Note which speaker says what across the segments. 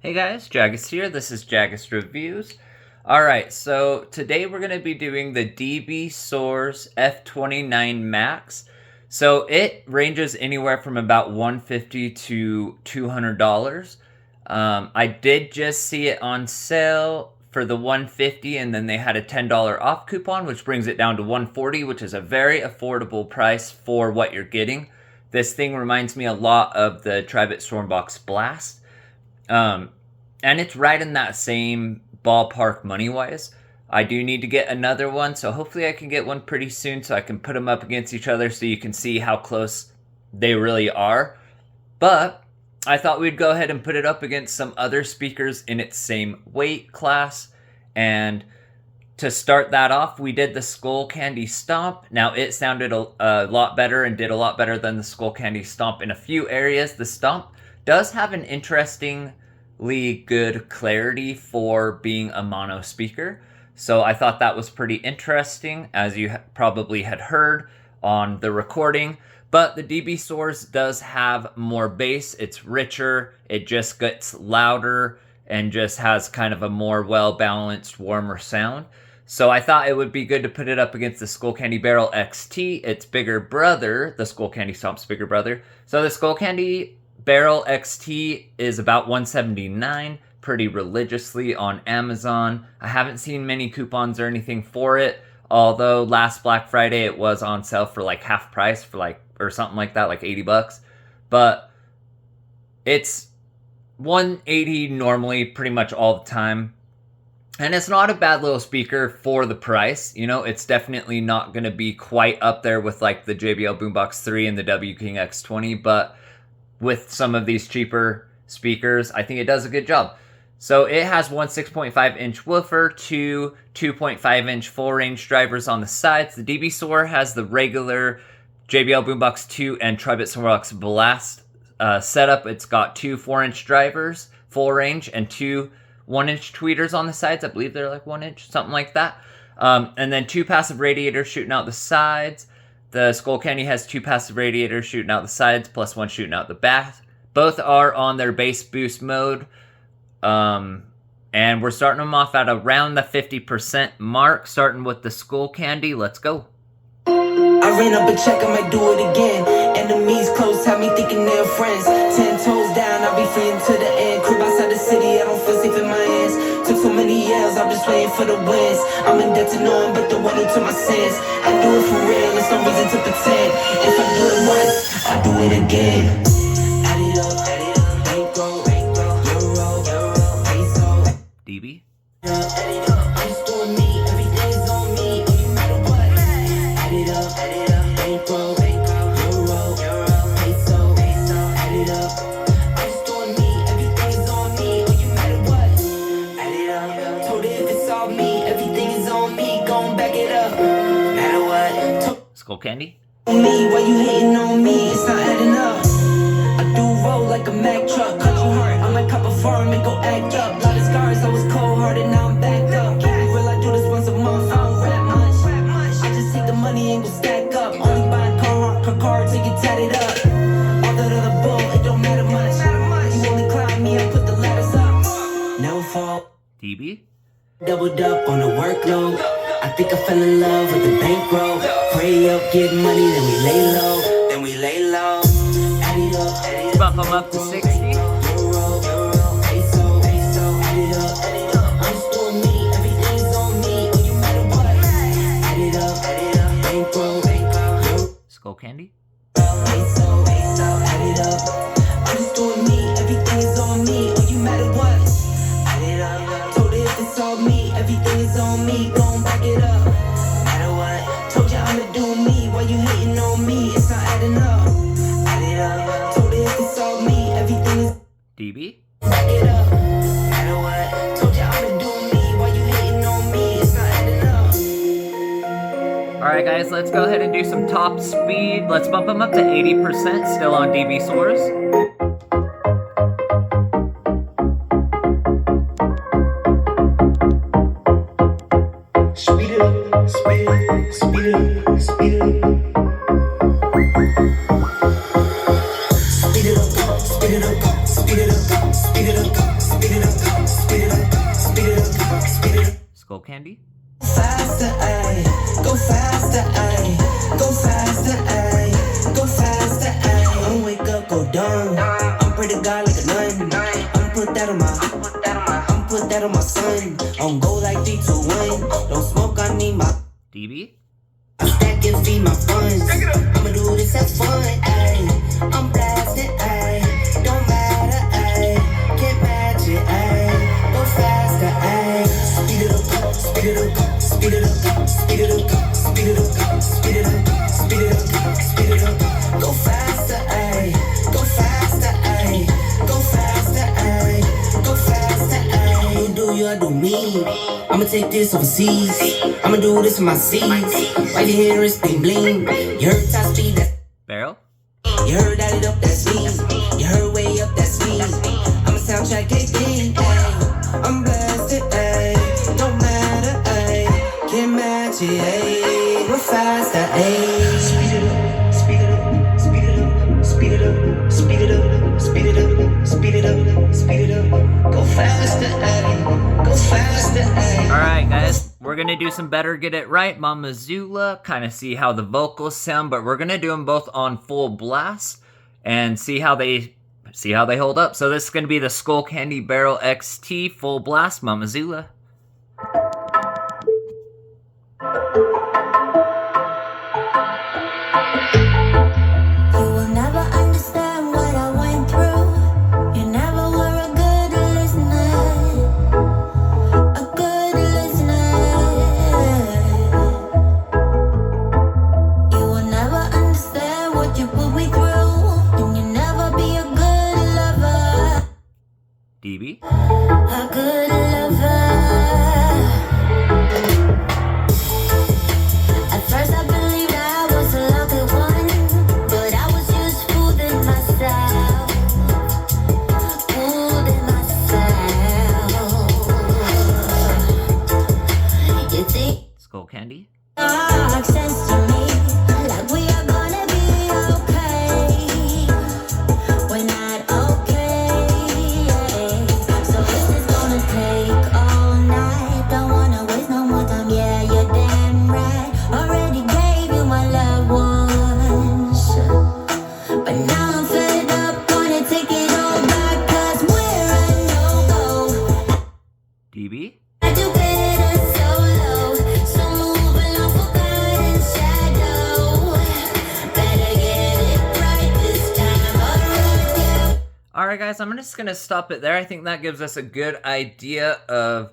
Speaker 1: Hey guys, Jagus here. This is Jagus Reviews. Alright, so today we're going to be doing the Dbsoars F29 Max. So it ranges anywhere from about $150 to $200. I did just see it on sale for the $150, and then they had a $10 off coupon, which brings it down to $140, which is a very affordable price for what you're getting. This thing reminds me a lot of the Tribit Stormbox Blast. And it's right in that same ballpark money-wise. I do need to get another one, so hopefully I can get one pretty soon so I can put them up against each other so you can see how close they really are. But I thought we'd go ahead and put it up against some other speakers in its same weight class. And to start that off, we did the Skullcandy Stomp. Now, it sounded a lot better and did a lot better than the Skullcandy Stomp in a few areas. The Stomp does have an interestingly good clarity for being a mono speaker. So I thought that was pretty interesting, as you probably had heard on the recording. But the Dbsoars does have more bass. It's richer. It just gets louder and just has kind of a more well-balanced, warmer sound. So I thought it would be good to put it up against the Skullcandy Barrel XT, its bigger brother, the Skullcandy Stomp's bigger brother. So the Skullcandy Barrel XT is about $179 pretty religiously on Amazon. I haven't seen many coupons or anything for it, although last Black Friday it was on sale for like half price for like, or something like that, like 80 bucks. But it's $180 normally pretty much all the time. And it's not a bad little speaker for the price. You know, it's definitely not going to be quite up there with like the JBL Boombox 3 and the W King X20, but with some of these cheaper speakers, I think it does a good job. So it has one 6.5-inch woofer, two 2.5-inch full-range drivers on the sides. The Dbsoar has the regular JBL Boombox 2 and Tribit Stormbox Blast setup. It's got two 4-inch drivers, full range, and two 1-inch tweeters on the sides. I believe they're like 1-inch, something like that. And then two passive radiators shooting out the sides. The Skullcandy has two passive radiators shooting out the sides, plus one shooting out the back. Both are on their bass boost mode. And we're starting them off at around the 50% mark, starting with the Skullcandy. Let's go.
Speaker 2: I ran up a check, I might do it again. Enemies close, have me thinking they're friends. 10 toes down, I'll be free until the end. Crib outside the city, I don't feel safe in my hands. Took so many L's, I'm just waiting for the wins. I'm in debt to no one but the one who took my sins. I do it for real, there's no reason to pretend. If I do it once, I do it again. Add it up, bankroll, euro, peso.
Speaker 1: DB.
Speaker 2: Add it up, I'm just doing me, everything is on me, oh, no matter what. Add it up, bankroll, euro, peso. Add it up, I'm just doing me, everything is on me, oh, no matter what. Add it up, told it if it's all me, everything is on me, gon' back it up, matter what.
Speaker 1: Skullcandy.
Speaker 2: On me, why you hating on me? It's not adding up. I do roll like a Mack truck, cut you hard, I might cop a farm and go act up. Lot of scars, I was cold-hearted, now I'm backed up. Keep it real, I do this once a month, I don't rap much. I just take the money and go stack up. Only buying car till you tat it up. All that other bull, it don't matter much. You only climb me and put the ladders up. Never fall.
Speaker 1: DB.
Speaker 2: Doubled up on the workload. I think I fell in love with the bankroll. Pray up, get money, then we lay low. Add it up,
Speaker 1: Bump them up to 60. Skullcandy.
Speaker 2: Everything is on me, gon' back it up. Matter what, told you I'ma do me. Why you hating on me? It's not adding up. Add it up, told you if it's all me, everything is
Speaker 1: DB.
Speaker 2: back it up. Matter what, told you I'ma do me. Why you hating on me? It's not adding up.
Speaker 1: Alright guys, let's go ahead and do some top speed. Let's bump them up to 80%, still on Dbsoars.
Speaker 2: Speed it up, speed it up, speed it up. Speed it up, speed it up, speed it up. speed it up, speed it up, speed it up, speed it up, speed it up.
Speaker 1: Skullcandy.
Speaker 2: Faster, ayy, go faster, ayy, go faster, ayy, go faster, ayy. Don't wake up, go dumb. I'm pretty God like a nun. I'm put that on my son. I'm go like 3, 2, 1. Don't smoke, I need my
Speaker 1: DB.
Speaker 2: I stack and feed my funds. I'ma do this have fun, ayy. I'm blasting, ayy. Don't matter, ayy. Can't match it, ayy. Go faster, ayy. Speed it up, speed it up, speed it up, speed it up, speed it up, speed it up, speed it up, speed it up. Go faster, ayy. Go faster, ayy. Go faster, ayy. Go faster, ayy. You do you, I do me. I'ma take this overseas. I'ma do this in my seats. Why you hear it bling bling? You heard top speed, that's
Speaker 1: Barrel.
Speaker 2: you heard that it up, that's me. You heard way up, that's me. I'm a soundtrack, gang, ayy. I'm blasted, ayy. Don't matter, ayy. Can't match it, ayy. We're faster, ayy. Speed it up, speed it up, speed it up, speed it up, speed it up, speed it up, speed it up, speed it up. Go faster, ayy. Go faster, ayy.
Speaker 1: Alright guys, we're gonna do some Better Get It Right, Mama Zula, kind of see how the vocals sound, but we're gonna do them both on full blast and see how they hold up. So this is gonna be the Skullcandy Barrel XT full blast, Mama Zula.
Speaker 3: You will never understand what I went through. You never were a good listener. A good listener. You will never understand what you put me through. And you never be a good lover.
Speaker 1: DB.
Speaker 3: A good lover. At first I believed I was a lucky one, but I was just fooling myself. Fooling myself. You think
Speaker 1: Skullcandy.
Speaker 3: makes sense to me, like we are gonna be okay. We're not okay. So this is gonna take all night. Don't wanna waste no more time. Yeah, you're damn right. Already gave you my love once, but now I'm fed up. Wanna take it all back, 'cause we're a no-go.
Speaker 1: DB.
Speaker 3: Educated and so low, so moving on for God and shadow. Better get it right this time around.
Speaker 1: Alright guys, I'm just gonna stop it there. I think that gives us a good idea of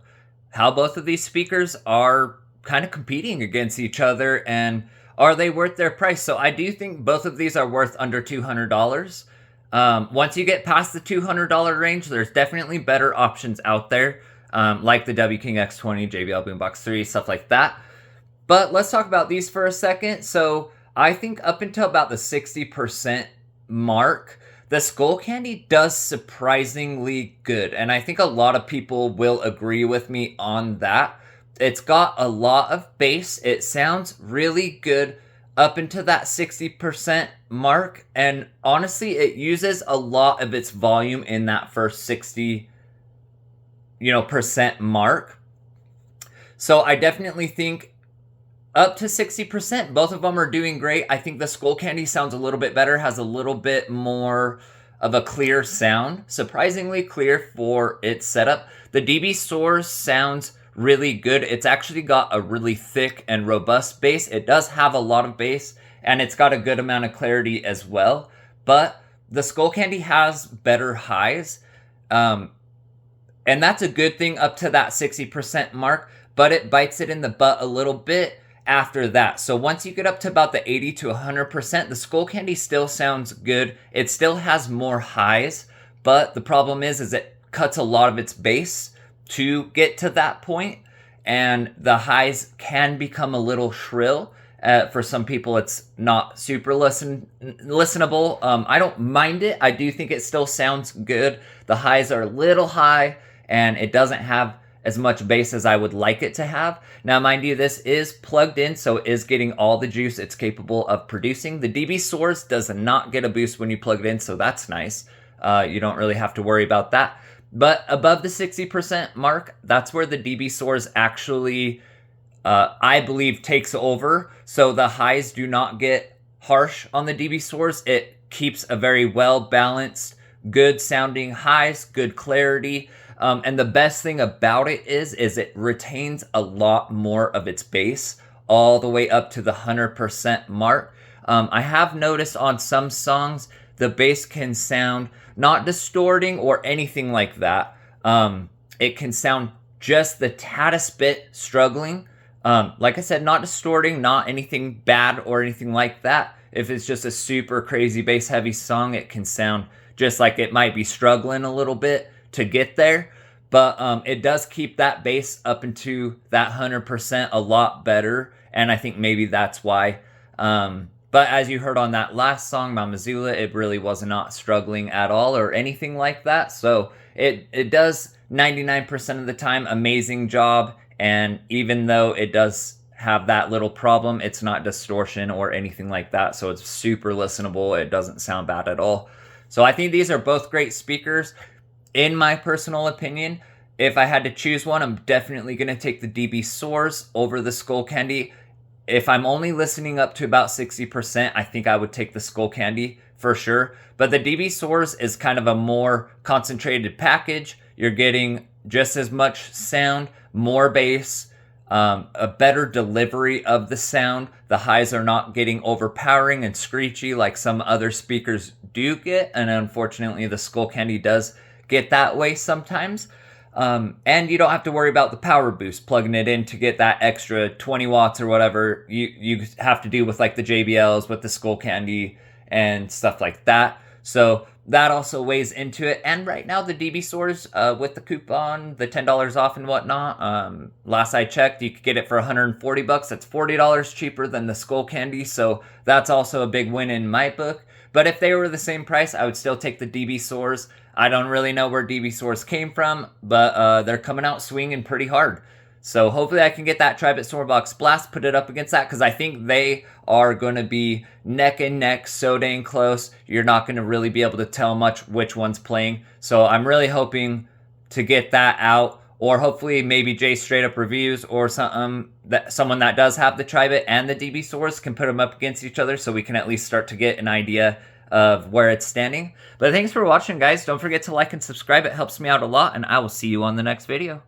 Speaker 1: how both of these speakers are kind of competing against each other and are they worth their price. So I do think both of these are worth under $200. Once you get past the $200 range, there's definitely better options out there, like the W King X20, JBL Boombox 3, stuff like that. But let's talk about these for a second. So I think up until about the 60% mark, the Skullcandy does surprisingly good. And I think a lot of people will agree with me on that. It's got a lot of bass. It sounds really good up into that 60% mark. And honestly, it uses a lot of its volume in that first 60% mark. So I definitely think up to 60%, both of them are doing great. I think the Skullcandy sounds a little bit better, has a little bit more of a clear sound, surprisingly clear for its setup. The Dbsoars sounds really good. It's actually got a really thick and robust bass. It does have a lot of bass, and it's got a good amount of clarity as well. But the Skullcandy has better highs, and that's a good thing up to that 60% mark, but it bites it in the butt a little bit after that. So once you get up to about the 80 to 100%, the Skullcandy still sounds good. It still has more highs, but the problem is it cuts a lot of its bass to get to that point, and the highs can become a little shrill. For some people, it's not super listenable. I don't mind it. I do think it still sounds good. The highs are a little high, and it doesn't have as much bass as I would like it to have. Now, mind you, this is plugged in, so it is getting all the juice it's capable of producing. The Dbsoars does not get a boost when you plug it in, so that's nice. You don't really have to worry about that. But above the 60% mark, that's where the Dbsoars actually, I believe, takes over. So the highs do not get harsh on the Dbsoars. It keeps a very well-balanced, good sounding highs, good clarity. And the best thing about it is it retains a lot more of its bass all the way up to the 100% mark. I have noticed on some songs, the bass can sound not distorting or anything like that. It can sound just the taddest bit struggling. Like I said, not distorting, not anything bad or anything like that. If it's just a super crazy bass heavy song, it can sound just like it might be struggling a little bit to get there. But it does keep that bass up into that 100% a lot better. And I think maybe that's why. But as you heard on that last song, Mama Zula, it really was not struggling at all or anything like that. So it does 99% of the time, amazing job. And even though it does have that little problem, it's not distortion or anything like that. So it's super listenable. It doesn't sound bad at all. So I think these are both great speakers. In my personal opinion, if I had to choose one, I'm definitely going to take the Dbsoars over the Skullcandy. If I'm only listening up to about 60%, I think I would take the Skullcandy for sure. But the Dbsoars is kind of a more concentrated package. You're getting just as much sound, more bass, a better delivery of the sound. The highs are not getting overpowering and screechy like some other speakers do get. And unfortunately, the Skullcandy does get that way sometimes. And you don't have to worry about the power boost, plugging it in to get that extra 20 watts or whatever you have to do with like the JBLs with the Skullcandy and stuff like that. So that also weighs into it. And right now the Dbsoars with the coupon, the $10 off and whatnot, last I checked, you could get it for $140. That's $40 cheaper than the Skullcandy. So that's also a big win in my book. But if they were the same price, I would still take the Dbsoars. I don't really know where Dbsoars came from, but they're coming out swinging pretty hard. So hopefully I can get that Dbsoars Box Blast, put it up against that, because I think they are going to be neck and neck, so dang close. You're not going to really be able to tell much which one's playing. So I'm really hoping to get that out, or hopefully maybe Jay Straight Up Reviews or someone that does have the Tribit and the Dbsoars can put them up against each other, so we can at least start to get an idea of where it's standing. But thanks for watching, guys. Don't forget to like and subscribe. It helps me out a lot, and I will see you on the next video.